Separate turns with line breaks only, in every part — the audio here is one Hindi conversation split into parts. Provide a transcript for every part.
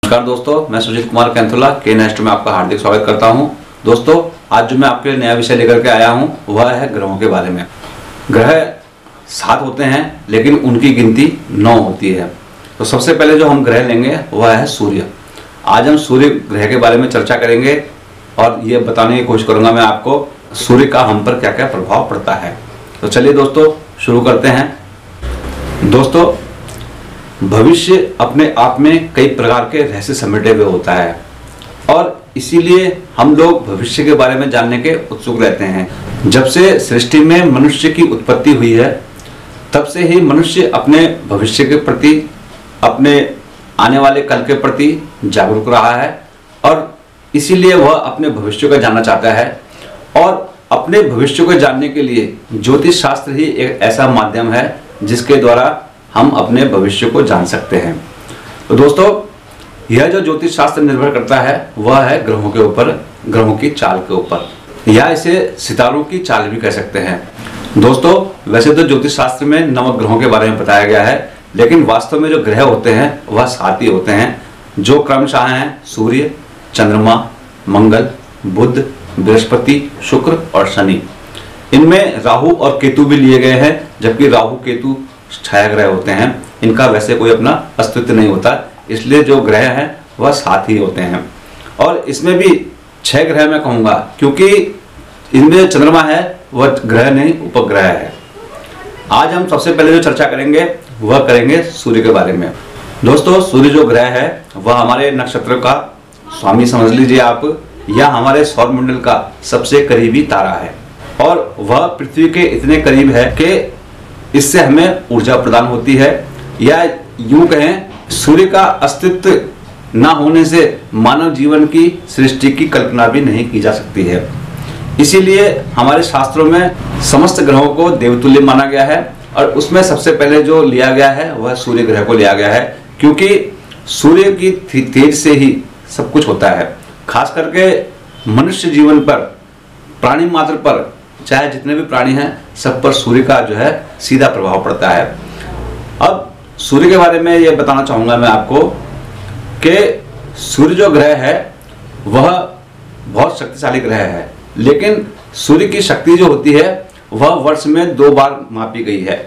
नमस्कार दोस्तों, मैं सुजीत कुमार कैंथोला के नेस्ट में आपका हार्दिक स्वागत करता हूं। दोस्तों, आज जो मैं आपके लिए नया विषय लेकर के आया हूं वह है ग्रहों के बारे में। ग्रह 7 होते हैं लेकिन उनकी गिनती 9 होती है। तो सबसे पहले जो हम ग्रह लेंगे वह है सूर्य। आज हम सूर्य ग्रह के बारे में चर्चा करेंगे और ये बताने की कोशिश करूंगा मैं आपको सूर्य का हम पर क्या क्या प्रभाव पड़ता है। तो चलिए दोस्तों शुरू करते हैं। दोस्तों, भविष्य अपने आप में कई प्रकार के रहस्य समेटे हुए होता है और इसीलिए हम लोग भविष्य के बारे में जानने के उत्सुक रहते हैं। जब से सृष्टि में मनुष्य की उत्पत्ति हुई है तब से ही मनुष्य अपने भविष्य के प्रति, अपने आने वाले कल के प्रति जागरूक रहा है और इसीलिए वह अपने भविष्य को जानना चाहता है। और अपने भविष्य को जानने के लिए ज्योतिष शास्त्र ही एक ऐसा माध्यम है जिसके द्वारा हम अपने भविष्य को जान सकते हैं। तो दोस्तों, यह जो ज्योतिष शास्त्र निर्भर करता है वह है ग्रहों के ऊपर, ग्रहों की चाल के ऊपर, या इसे सितारों की चाल भी कह सकते हैं। दोस्तों, वैसे तो ज्योतिष शास्त्र में 9 ग्रहों के बारे में बताया गया है, लेकिन वास्तव में जो ग्रह होते हैं वह 7 ही होते हैं, जो क्रमशः हैं सूर्य, चंद्रमा, मंगल, बुध, बृहस्पति, शुक्र और शनि। इनमें राहु और केतु भी लिए गए हैं, जबकि राहु केतु छाया ग्रह होते हैं। इनका वैसे कोई अपना अस्तित्व नहीं होता, इसलिए जो ग्रह हैं वह 7 ही होते हैं। और इसमें भी 6 ग्रह मैं कहूँगा, क्योंकि इनमें चंद्रमा है वह ग्रह नहीं उपग्रह है। आज हम सबसे पहले जो चर्चा करेंगे वह करेंगे सूर्य के बारे में। दोस्तों, सूर्य जो ग्रह है वह हमारे नक्षत्र का स्वामी समझ लीजिए आप, या हमारे सौरमंडल का सबसे करीबी तारा है और वह पृथ्वी के इतने करीब है कि इससे हमें ऊर्जा प्रदान होती है, या यूं कहें सूर्य का अस्तित्व ना होने से मानव जीवन की सृष्टि की कल्पना भी नहीं की जा सकती है। इसीलिए हमारे शास्त्रों में समस्त ग्रहों को देवतुल्य माना गया है और उसमें सबसे पहले जो लिया गया है वह सूर्य ग्रह को लिया गया है, क्योंकि सूर्य की तेज से ही सब कुछ होता है। खास करके मनुष्य जीवन पर, प्राणी मात्र पर, चाहे जितने भी प्राणी हैं सब पर सूर्य का जो है सीधा प्रभाव पड़ता है। अब सूर्य के बारे में ये बताना चाहूंगा मैं आपको कि सूर्य जो ग्रह है वह बहुत शक्तिशाली ग्रह है, लेकिन सूर्य की शक्ति जो होती है वह वर्ष में 2 बार मापी गई है।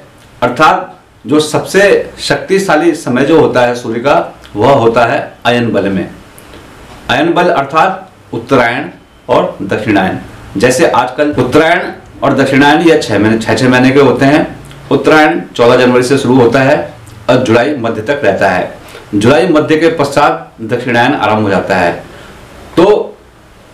अर्थात जो सबसे शक्तिशाली समय जो होता है सूर्य का वह होता है अयन बल में। अयन बल अर्थात उत्तरायण और दक्षिणायन। जैसे आजकल उत्तरायण और दक्षिणायन यह 6 महीने के होते हैं। उत्तरायण 14 जनवरी से शुरू होता है और जुलाई मध्य तक रहता है। जुलाई मध्य के पश्चात दक्षिणायन आरंभ हो जाता है। तो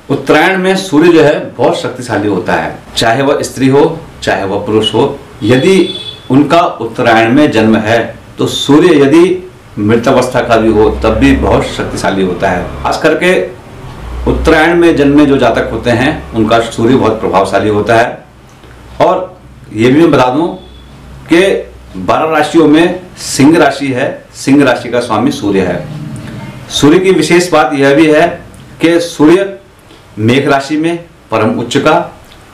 उत्तरायण में सूर्य जो है बहुत शक्तिशाली होता है, चाहे वह स्त्री हो चाहे वह पुरुष हो। यदि उनका उत्तरायण में जन्म है तो सूर्य यदि मृतावस्था का भी हो तब भी बहुत शक्तिशाली होता है। खास करके उत्तरायण में जन्मे जो जातक होते हैं उनका सूर्य बहुत प्रभावशाली होता है। और ये भी मैं बता दूं कि 12 राशियों में सिंह राशि है, सिंह राशि का स्वामी सूर्य है। सूर्य की विशेष बात यह भी है कि सूर्य मेघ राशि में परम उच्च का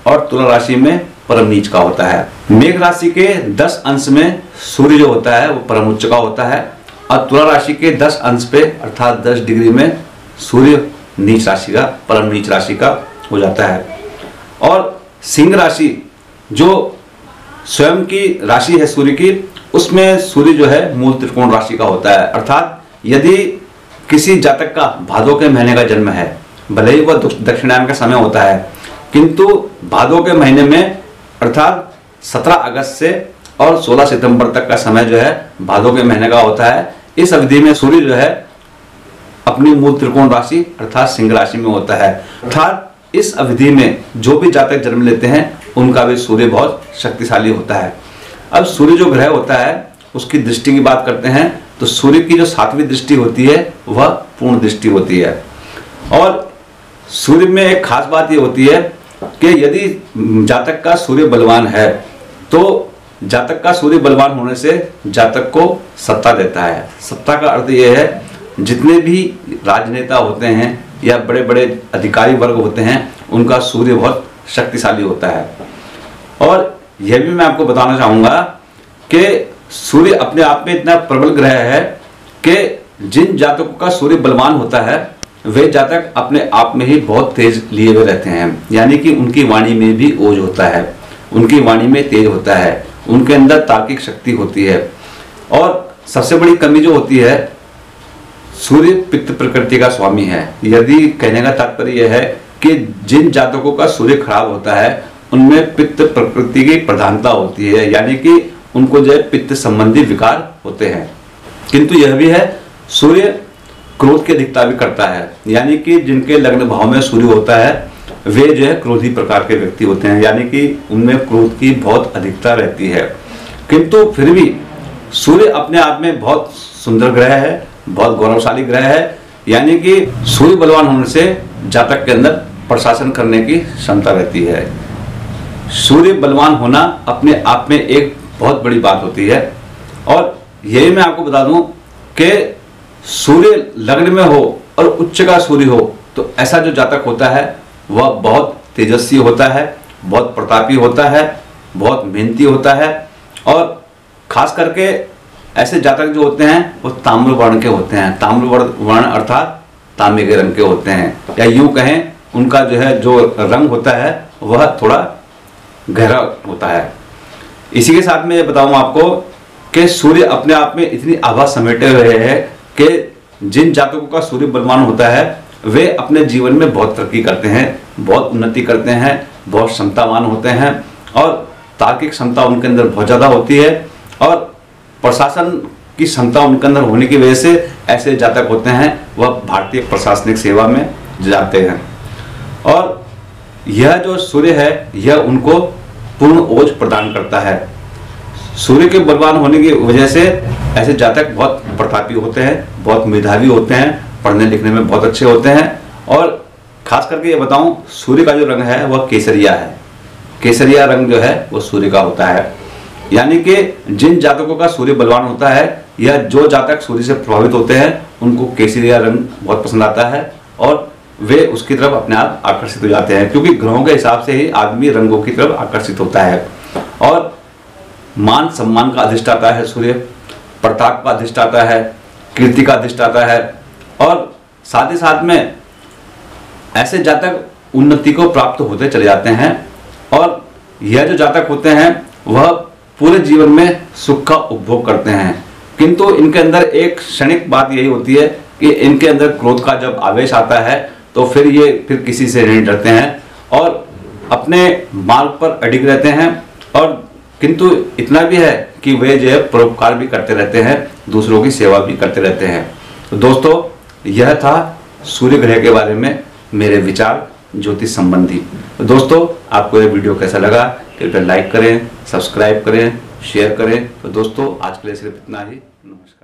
और तुला राशि में परम नीच का होता है। मेघ राशि के 10 अंश में सूर्य जो होता है वो परम उच्च का होता है और तुला राशि के 10 अंश पे अर्थात 10 डिग्री में सूर्य नीच राशि का, परम नीच राशि का हो जाता है। और सिंह राशि जो स्वयं की राशि है सूर्य की, उसमें सूर्य जो है मूल त्रिकोण राशि का होता है। अर्थात यदि किसी जातक का भादों के महीने का जन्म है, भले ही वह दक्षिणायन का समय होता है, किंतु भादों के महीने में अर्थात 17 अगस्त से और 16 सितंबर तक का समय जो है भादों के महीने का होता है। इस अवधि में सूर्य जो है अपनी मूल त्रिकोण राशि अर्थात सिंह राशि में होता है। अर्थात इस अवधि में जो भी जातक जन्म लेते हैं उनका भी सूर्य बहुत शक्तिशाली होता है। अब सूर्य जो ग्रह होता है उसकी दृष्टि की बात करते हैं तो सूर्य की जो 7वीं दृष्टि होती है वह पूर्ण दृष्टि होती है। और सूर्य में एक खास बात ये होती है कि यदि जातक का सूर्य बलवान है तो जातक का सूर्य बलवान होने से जातक को सत्ता देता है। सत्ता का अर्थ यह है जितने भी राजनेता होते हैं या बड़े बड़े अधिकारी वर्ग होते हैं उनका सूर्य बहुत शक्तिशाली होता है। और यह भी मैं आपको बताना चाहूंगा कि सूर्य अपने आप में इतना प्रबल ग्रह है कि जिन जातकों का सूर्य बलवान होता है वे जातक अपने आप में ही बहुत तेज लिए हुए रहते हैं, यानी कि उनकी वाणी में भी ओज होता है, उनकी वाणी में तेज होता है, उनके अंदर तार्किक शक्ति होती है। और सबसे बड़ी कमी जो होती है, सूर्य पित्त प्रकृति का स्वामी है। यदि कहने का तात्पर्य यह है कि जिन जातकों का सूर्य खराब होता है उनमें पित्त प्रकृति की प्रधानता होती है, यानी कि उनको जो है पित्त संबंधी विकार होते हैं। किंतु यह भी है, सूर्य क्रोध की अधिकता भी करता है, यानी कि जिनके लग्न भाव में सूर्य होता है वे जो है क्रोधी प्रकार के व्यक्ति होते हैं, यानी कि उनमें क्रोध की बहुत अधिकता रहती है। किंतु फिर भी सूर्य अपने आप में बहुत सुंदर ग्रह है, बहुत गौरवशाली ग्रह है, यानी कि सूर्य बलवान होने से जातक के अंदर प्रशासन करने की क्षमता रहती है। सूर्य बलवान होना अपने आप में एक बहुत बड़ी बात होती है। और यही मैं आपको बता दूं कि सूर्य लग्न में हो और उच्च का सूर्य हो तो ऐसा जो जातक होता है वह बहुत तेजस्वी होता है, बहुत प्रतापी होता है, बहुत मेहनती होता है। और खास करके ऐसे जातक जो होते हैं वो ताम्र वर्ण के होते हैं। ताम्र वर्ण अर्थात तांबे के रंग के होते हैं, या यूं कहें उनका जो रंग होता है वह थोड़ा गहरा होता है। इसी के साथ में ये बताऊं आपको कि सूर्य अपने आप में इतनी आभा समेटे हुए है कि जिन जातकों का सूर्य बलवान होता है वे अपने जीवन में बहुत तरक्की करते हैं, बहुत उन्नति करते हैं, बहुत क्षमतावान होते हैं और तार्किक क्षमता उनके अंदर बहुत ज़्यादा होती है। और प्रशासन की क्षमता उनके अंदर होने की वजह से ऐसे जातक होते हैं वह भारतीय प्रशासनिक सेवा में जाते हैं। और यह जो सूर्य है यह उनको पूर्ण ओज प्रदान करता है। सूर्य के बलवान होने की वजह से ऐसे जातक बहुत प्रतापी होते हैं, बहुत मेधावी होते हैं, पढ़ने लिखने में बहुत अच्छे होते हैं। और खास करके ये बताऊं, सूर्य का जो रंग है वह केसरिया है। केसरिया रंग जो है वो सूर्य का होता है, यानी कि जिन जातकों का सूर्य बलवान होता है या जो जातक सूर्य से प्रभावित होते हैं उनको केसरिया रंग बहुत पसंद आता है और वे उसकी तरफ अपने आप आकर्षित हो जाते हैं, क्योंकि ग्रहों के हिसाब से ही आदमी रंगों की तरफ आकर्षित होता है। और मान सम्मान का अधिष्ठाता है सूर्य, प्रताप का अधिष्ठाता है, कीर्ति का अधिष्ठाता है। और साथ ही साथ में ऐसे जातक उन्नति को प्राप्त होते चले जाते हैं। और यह जो जातक होते हैं वह पूरे जीवन में सुख का उपभोग करते हैं। किंतु इनके अंदर एक क्षणिक बात यही होती है कि इनके अंदर क्रोध का जब आवेश आता है तो फिर ये किसी से नहीं डरते हैं और अपने मार्ग पर अडिग रहते हैं। और किंतु इतना भी है कि वे जो है परोपकार भी करते रहते हैं, दूसरों की सेवा भी करते रहते हैं। तो दोस्तों, यह था सूर्य ग्रह के बारे में मेरे विचार ज्योतिष संबंधी। तो दोस्तों, आपको यह वीडियो कैसा लगा कृपया लाइक करें, सब्सक्राइब करें, शेयर करें। तो दोस्तों, आज के लिए सिर्फ इतना ही। नमस्कार।